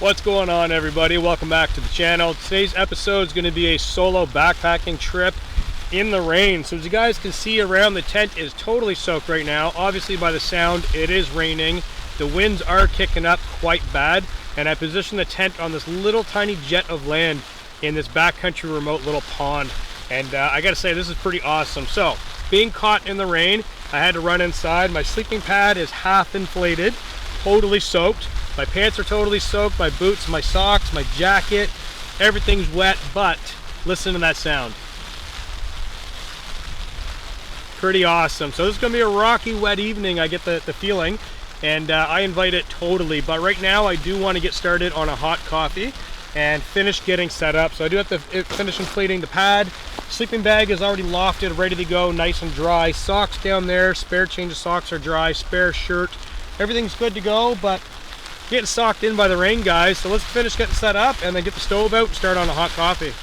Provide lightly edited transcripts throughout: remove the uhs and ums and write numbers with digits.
What's going on, everybody? Welcome back to the channel. Today's episode is going to be a solo backpacking trip in the rain. So as you guys can see around, the tent is totally soaked right now. Obviously by the sound, it is raining. The winds are kicking up quite bad, and I positioned the tent on this little tiny jet of land in this backcountry remote little pond. And I gotta say, this is pretty awesome. So being caught in the rain, I had to run inside. My sleeping pad is half inflated, totally soaked. My pants are totally soaked, my boots, my socks, my jacket, everything's wet, but listen to that sound. Pretty awesome. So this is gonna be a rocky, wet evening, I get the feeling, and I invite it totally. But right now I do want to get started on a hot coffee and finish getting set up. So I do have to finish inflating the pad. Sleeping bag is already lofted, ready to go, nice and dry. Socks down there, spare change of socks are dry, spare shirt. Everything's good to go, but getting socked in by the rain, guys. So let's finish getting set up and then get the stove out and start on a hot coffee.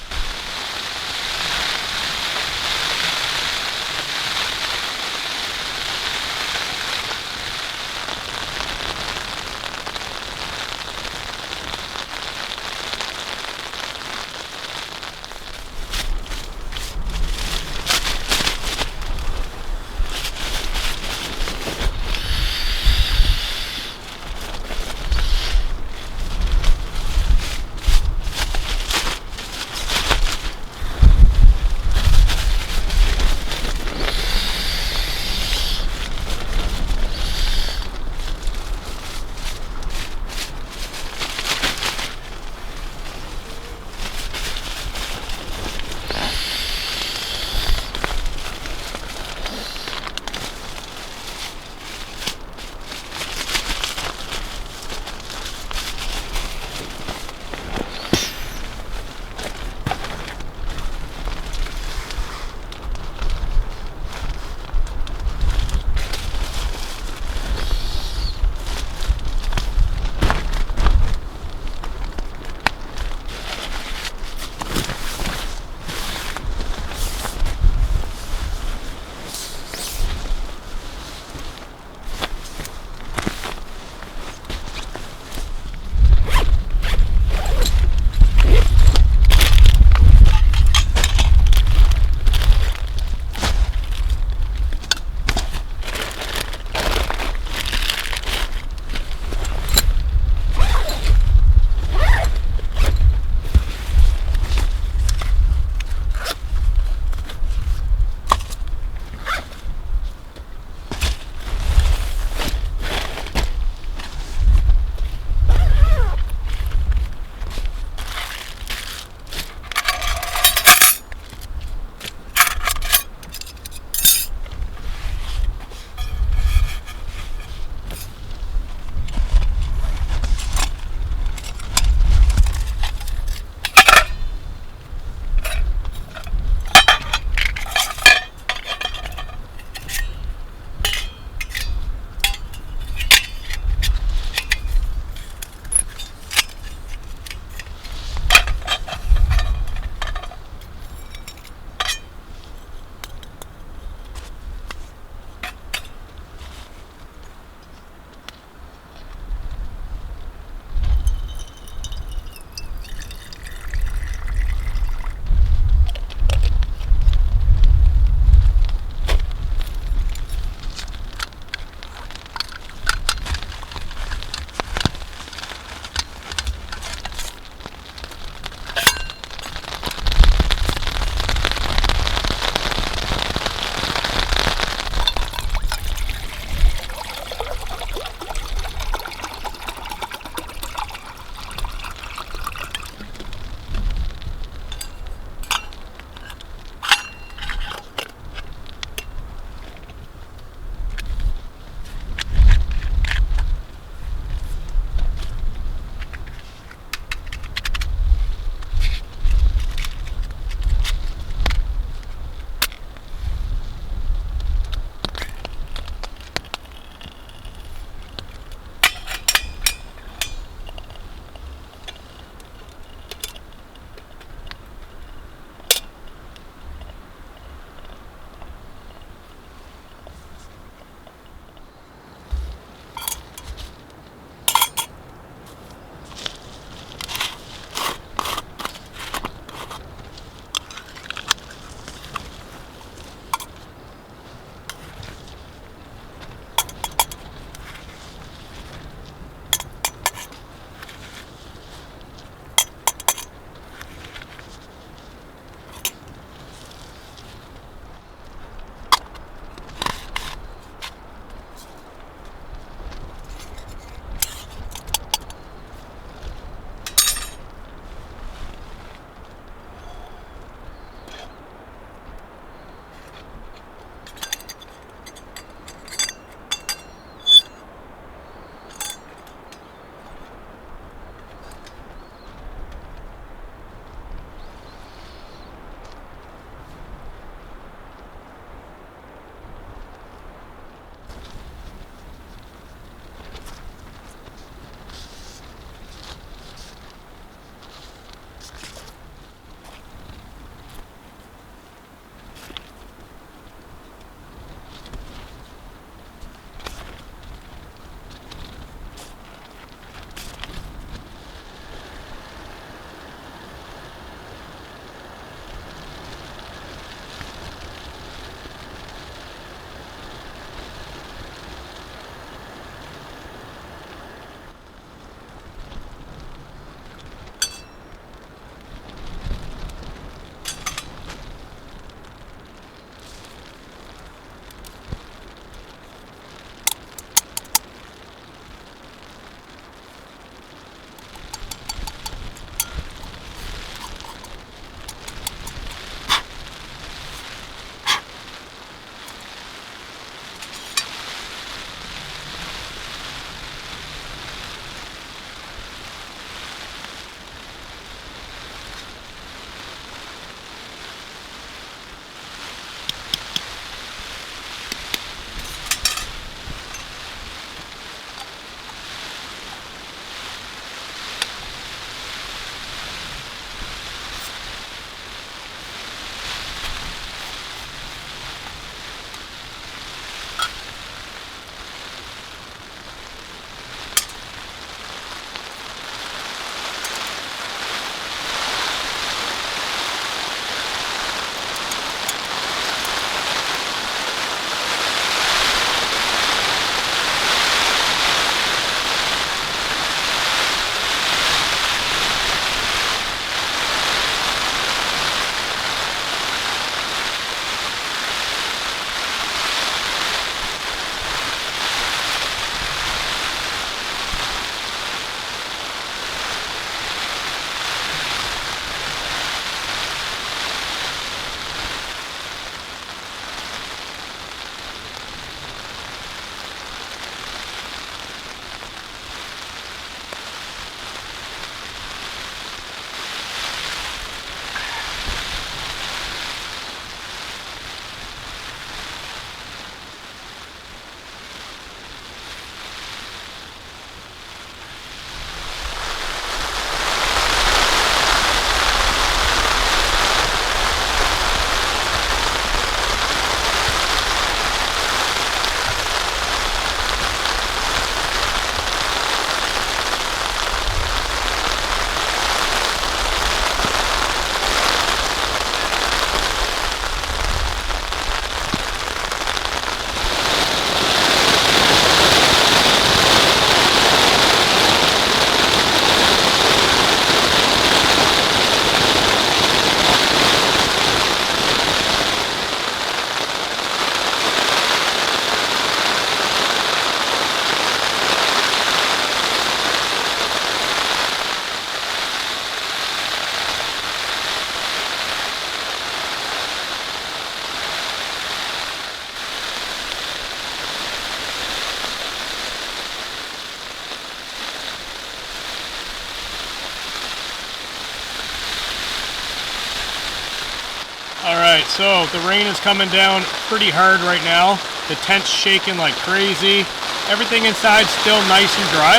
Alright, so the rain is coming down pretty hard right now. The tent's shaking like crazy. Everything inside's still nice and dry.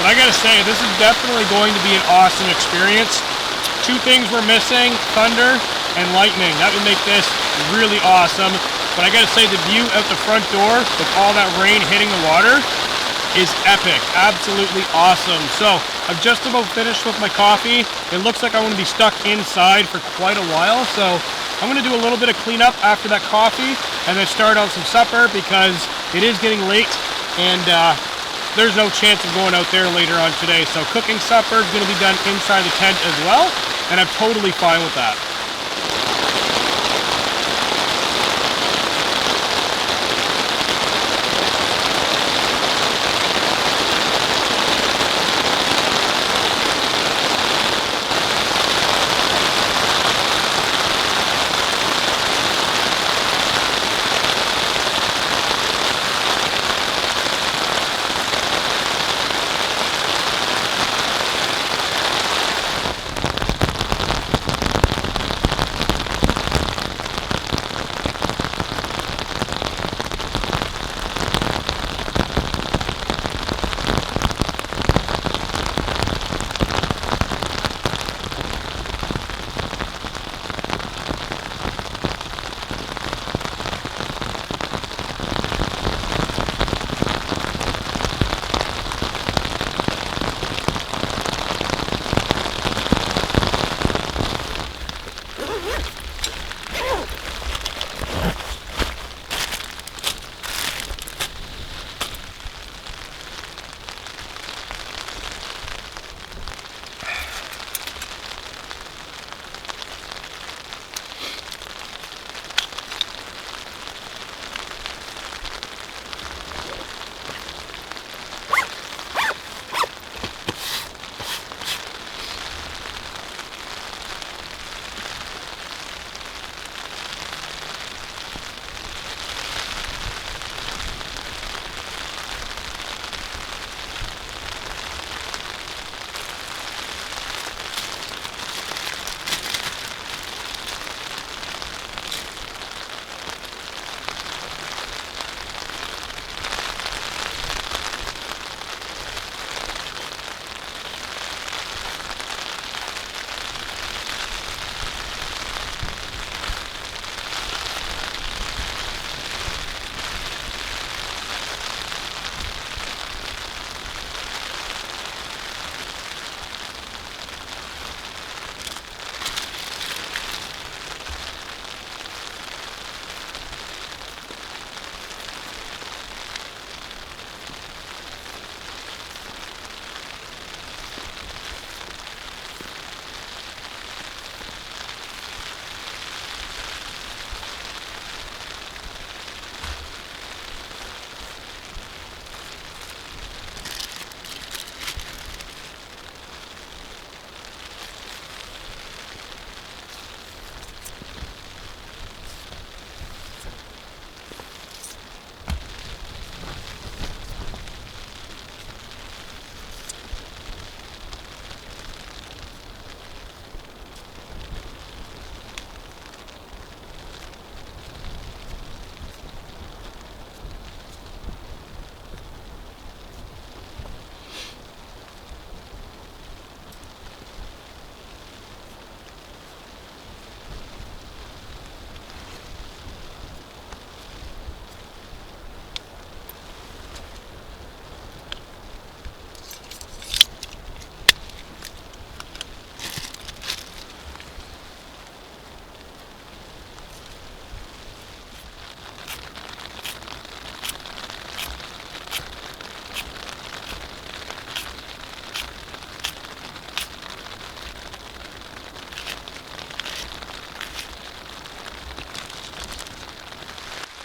But I gotta say, this is definitely going to be an awesome experience. Two things we're missing, thunder and lightning. That would make this really awesome. But I gotta say, the view out the front door with all that rain hitting the water is epic. Absolutely awesome. So I'm just about finished with my coffee. It looks like I'm going to be stuck inside for quite a while. So I'm going to do a little bit of cleanup after that coffee and then start on some supper because it is getting late and there's no chance of going out there later on today. So cooking supper is going to be done inside the tent as well, and I'm totally fine with that.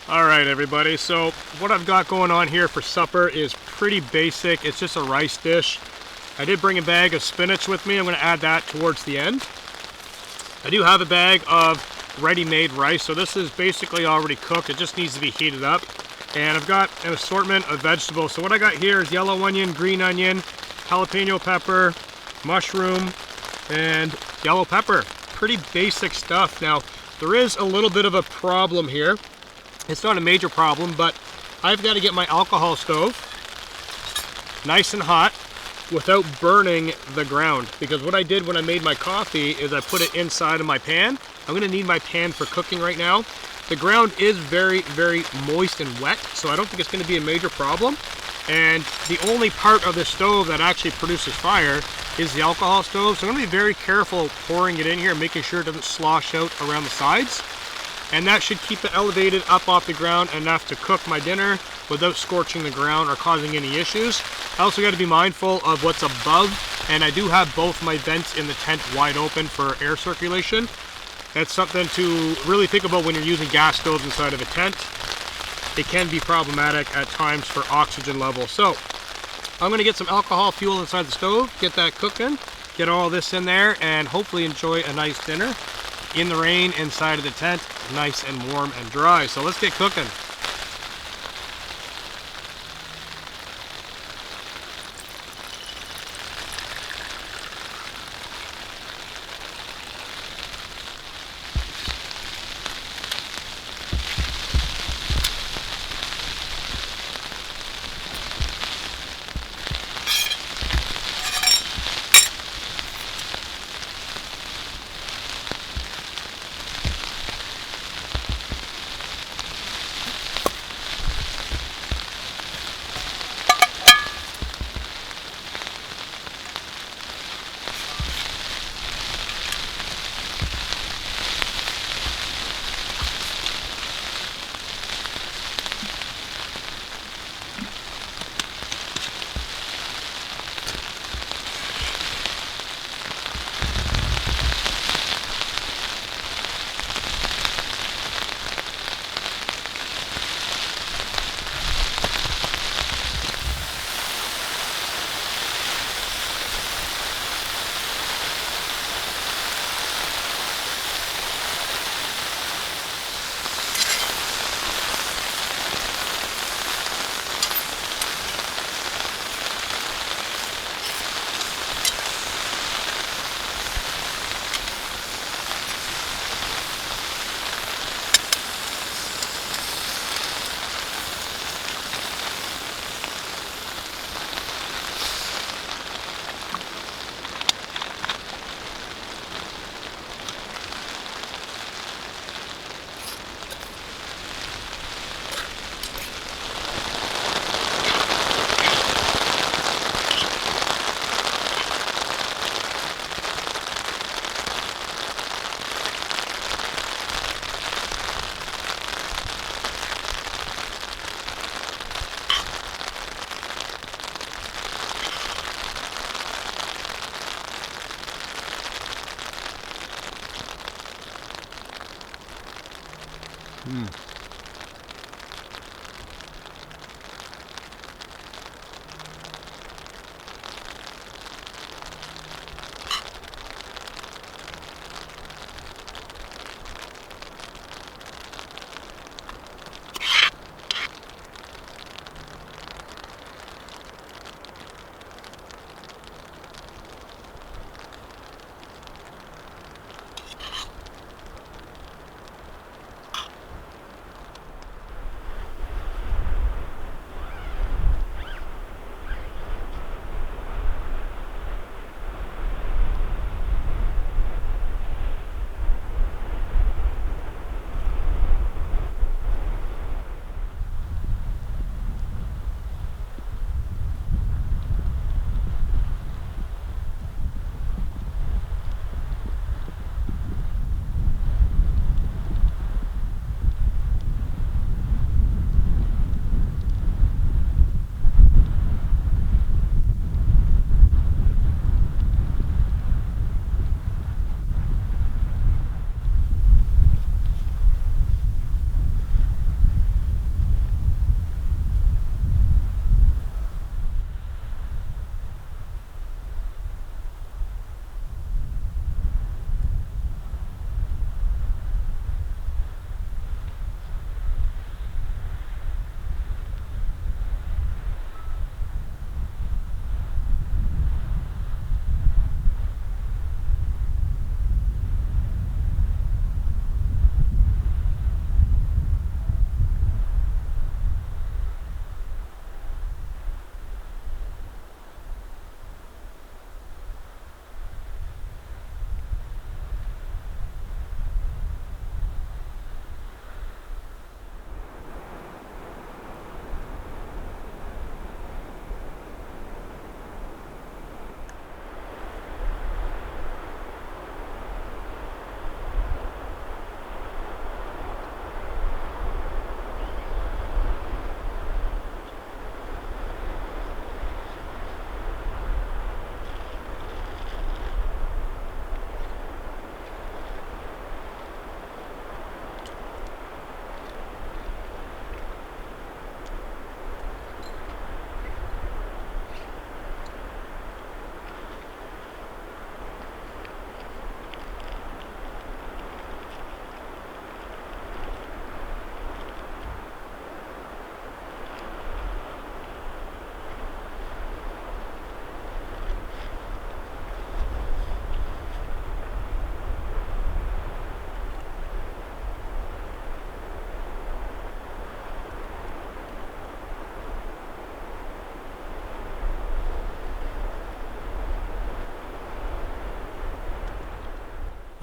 Alright everybody, so what I've got going on here for supper is pretty basic. It's just a rice dish. I did bring a bag of spinach with me. I'm going to add that towards the end. I do have a bag of ready-made rice, so this is basically already cooked. It just needs to be heated up. And I've got an assortment of vegetables. So what I got here is yellow onion, green onion, jalapeno pepper, mushroom, and yellow pepper. Pretty basic stuff. Now, There is a little bit of a problem here. It's not a major problem, but I've got to get my alcohol stove nice and hot without burning the ground, because what I did when I made my coffee is I put it inside of my pan. I'm going to need my pan for cooking right now. The ground is very, very moist and wet, so I don't think it's going to be a major problem. And the only part of the stove that actually produces fire is the alcohol stove, so I'm going to be very careful pouring it in here, making sure it doesn't slosh out around the sides. And that should keep it elevated up off the ground enough to cook my dinner without scorching the ground or causing any issues. I also got to be mindful of what's above, and I do have both my vents in the tent wide open for air circulation. That's something to really think about when you're using gas stoves inside of a tent. It can be problematic at times for oxygen level. So I'm going to get some alcohol fuel inside the stove, get that cooking, get all this in there, and hopefully enjoy a nice dinner in the rain inside of the tent, nice and warm and dry. So let's get cooking.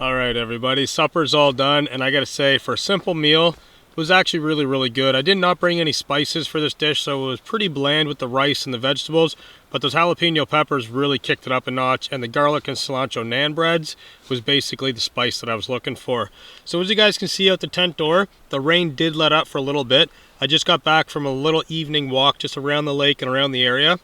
All right, everybody, supper's all done, and I gotta say, for a simple meal, it was actually really good. I did not bring any spices for this dish, so it was pretty bland with the rice and the vegetables, but those jalapeno peppers really kicked it up a notch, and the garlic and cilantro naan breads was basically the spice that I was looking for. So as you guys can see out the tent door, the rain did let up for a little bit. I just got back from a little evening walk just around the lake and around the area.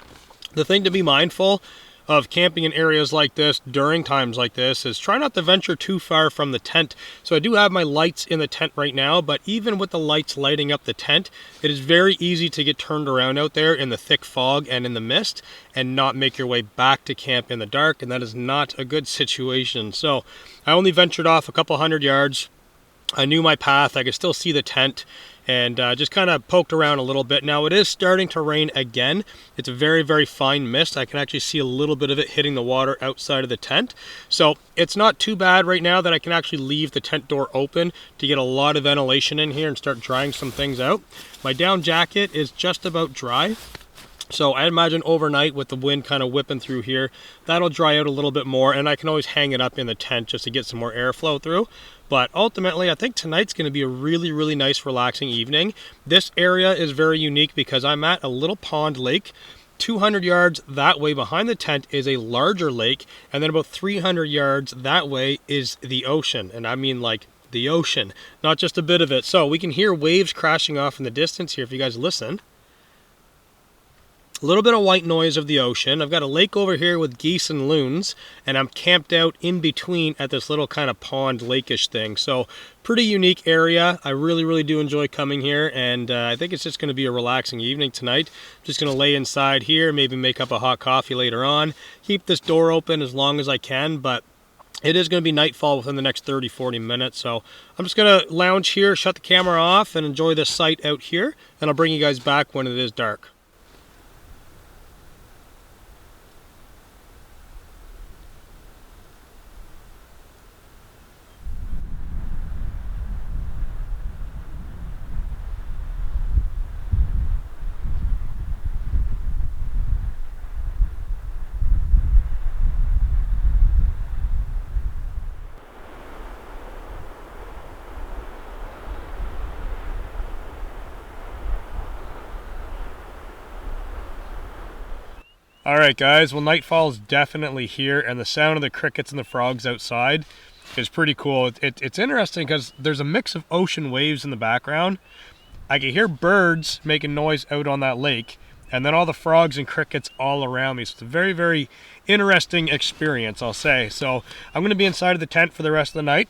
The thing to be mindful of camping in areas like this during times like this is try not to venture too far from the tent. So I do have my lights in the tent right now, but even with the lights lighting up the tent, it is very easy to get turned around out there in the thick fog and in the mist and not make your way back to camp in the dark, and that is not a good situation. So I only ventured off a couple 100 yards. I knew my path, I could still see the tent, and just kind of poked around a little bit. Now it is starting to rain again. It's a very fine mist. I can actually see a little bit of it hitting the water outside of the tent. So it's not too bad right now that I can actually leave the tent door open to get a lot of ventilation in here and start drying some things out. My down jacket is just about dry. So I imagine overnight with the wind kind of whipping through here, that'll dry out a little bit more, and I can always hang it up in the tent just to get some more airflow through. But ultimately, I think tonight's going to be a really nice, relaxing evening. This area is very unique because I'm at a little pond lake. 200 yards that way behind the tent is a larger lake, and then about 300 yards that way is the ocean. And I mean like the ocean, not just a bit of it. So we can hear waves crashing off in the distance here if you guys listen. A little bit of white noise of the ocean. I've got a lake over here with geese and loons, and I'm camped out in between at this little kind of pond lake-ish thing. So pretty unique area. I really do enjoy coming here, and I think it's just going to be a relaxing evening tonight. I'm just going to lay inside here, maybe make up a hot coffee later on, keep this door open as long as I can, but it is going to be nightfall within the next 30-40 minutes, so I'm just going to lounge here, shut the camera off, and enjoy this sight out here, and I'll bring you guys back when it is dark. Alright guys, well, nightfall is definitely here, and the sound of the crickets and the frogs outside is pretty cool. It's interesting because there's a mix of ocean waves in the background. I can hear birds making noise out on that lake, and then all the frogs and crickets all around me. So it's a very interesting experience, I'll say. So I'm going to be inside of the tent for the rest of the night.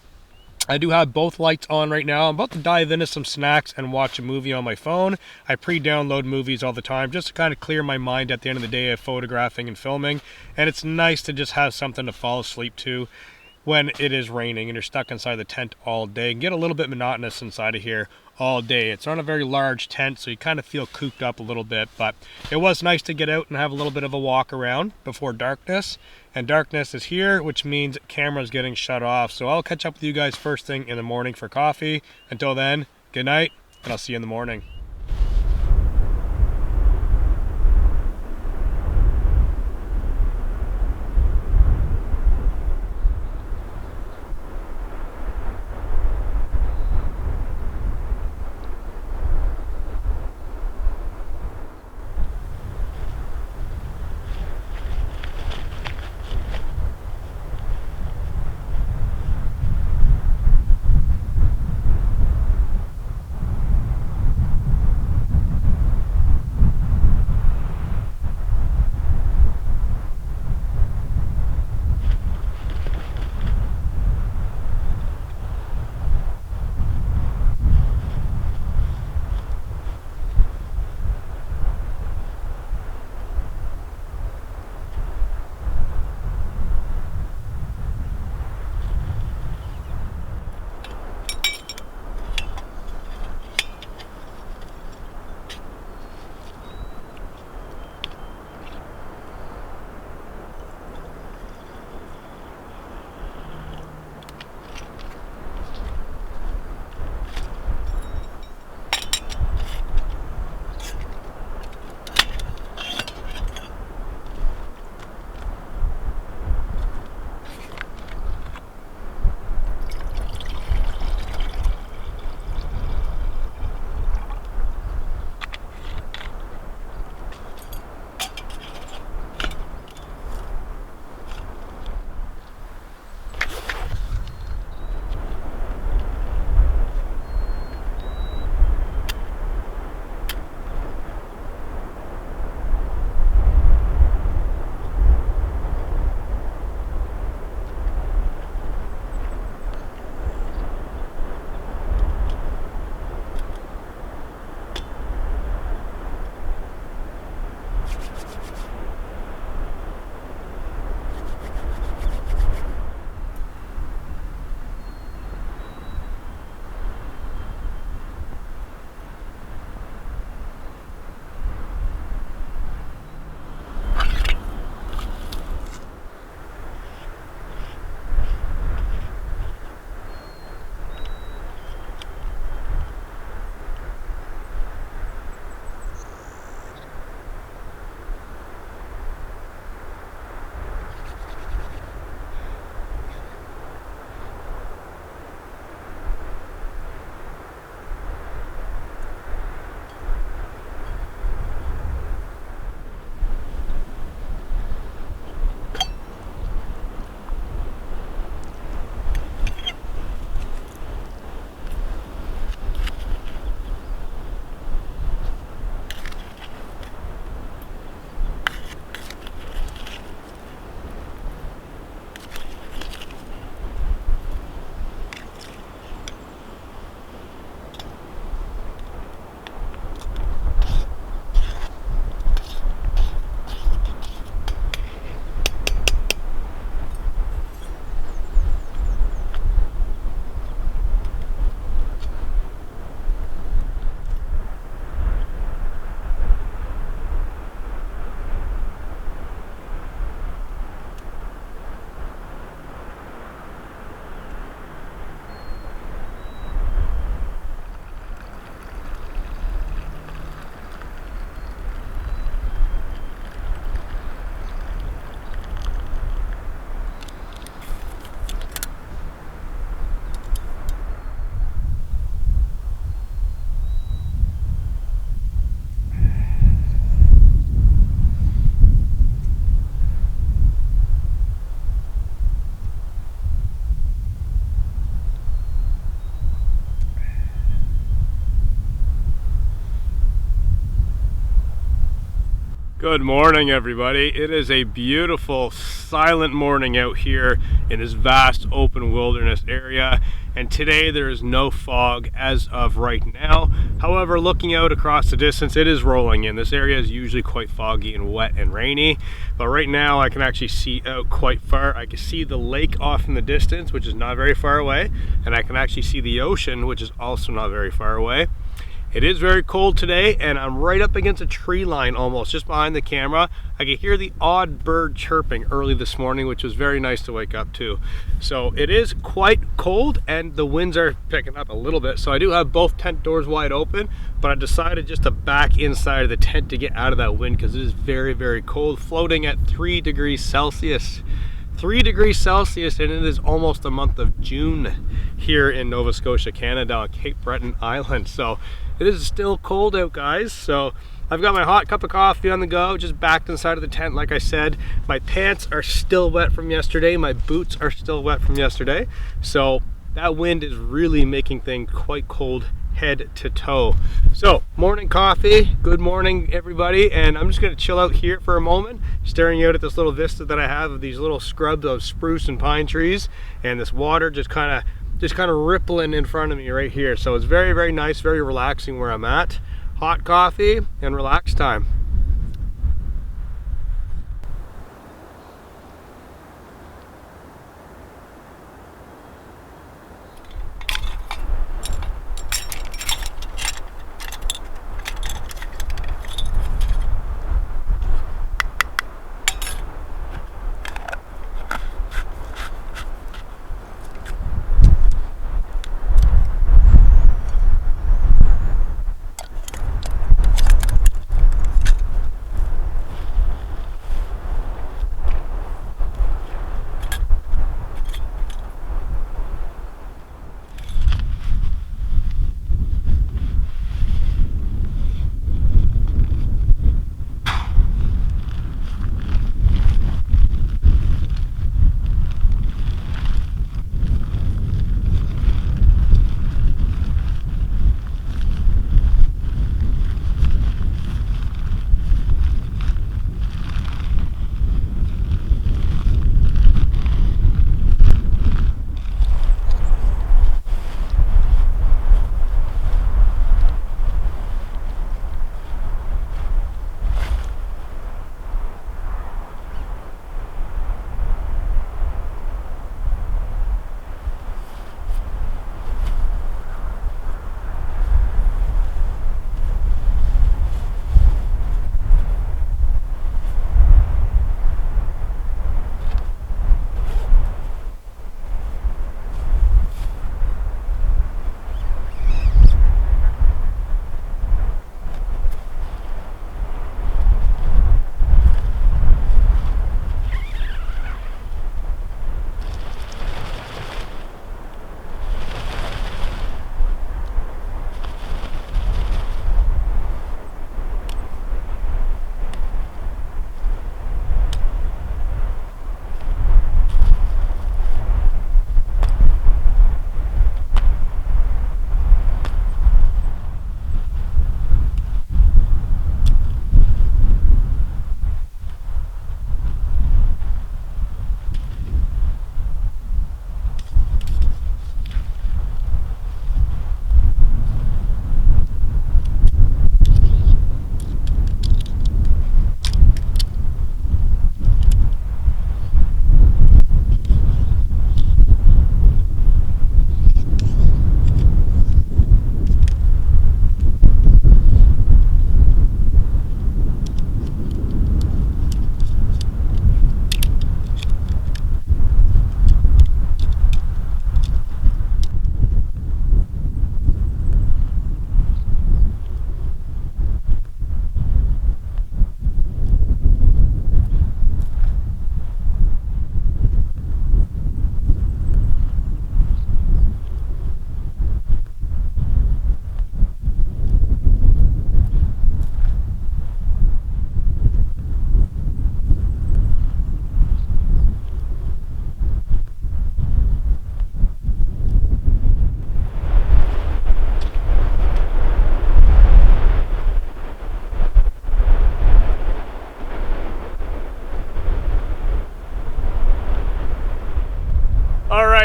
I do have both lights on right now. I'm about to dive into some snacks and watch a movie on my phone. I pre-download movies all the time just to kind of clear my mind at the end of the day of photographing and filming. And it's nice to just have something to fall asleep to when it is raining and you're stuck inside the tent all day. And get a little bit monotonous inside of here all day. It's not a very large tent, so you kind of feel cooped up a little bit, but it was nice to get out and have a little bit of a walk around before darkness. And darkness is here, which means camera's getting shut off. So I'll catch up with you guys first thing in the morning for coffee. Until then, good night, and I'll see you in the morning. Good morning, everybody. It is a beautiful, silent morning out here in this vast open wilderness area. And today there is no fog as of right now. However, looking out across the distance, it is rolling in. This area is usually quite foggy and wet and rainy. But right now I can actually see out quite far. I can see the lake off in the distance, which is not very far away. And I can actually see the ocean, which is also not very far away. It is very cold today, and I'm right up against a tree line almost, just behind the camera. I could hear the odd bird chirping early this morning, which was very nice to wake up to. So it is quite cold, and the winds are picking up a little bit. So I do have both tent doors wide open, but I decided just to back inside of the tent to get out of that wind because it is very, very cold, floating at 3 degrees Celsius. 3 degrees Celsius, and it is almost the month of June here in Nova Scotia, Canada, on Cape Breton Island. So it is still cold out, guys. So I've got my hot cup of coffee on the go, just backed inside of the tent. Like I said, my pants are still wet from yesterday. My boots are still wet from yesterday. So that wind is really making things quite cold head to toe. So morning coffee, good morning everybody, and I'm just going to chill out here for a moment, staring out at this little vista that I have of these little scrubs of spruce and pine trees, and this water just kind of rippling in front of me right here. So it's very, very nice, very relaxing where I'm at. Hot coffee and relax time.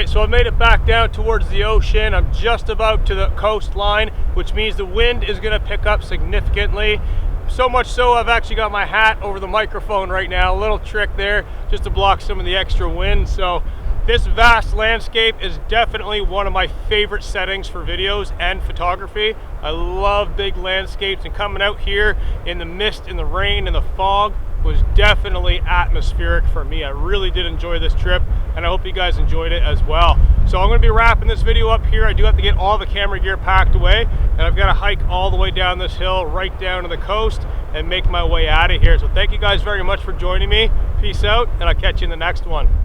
right, so I made it back down towards the ocean. I'm just about to the coastline, which means the wind is going to pick up significantly. So much so I've actually got my hat over the microphone right now. A little trick there just to block some of the extra wind. So this vast landscape is definitely one of my favorite settings for videos and photography. I love big landscapes, and coming out here in the mist, in the rain, in the fog was definitely atmospheric for me. I really did enjoy this trip, and I hope you guys enjoyed it as well. So I'm going to be wrapping this video up here. I do have to get all the camera gear packed away, and I've got to hike all the way down this hill right down to the coast and make my way out of here. So thank you guys very much for joining me. Peace out, and I'll catch you in the next one.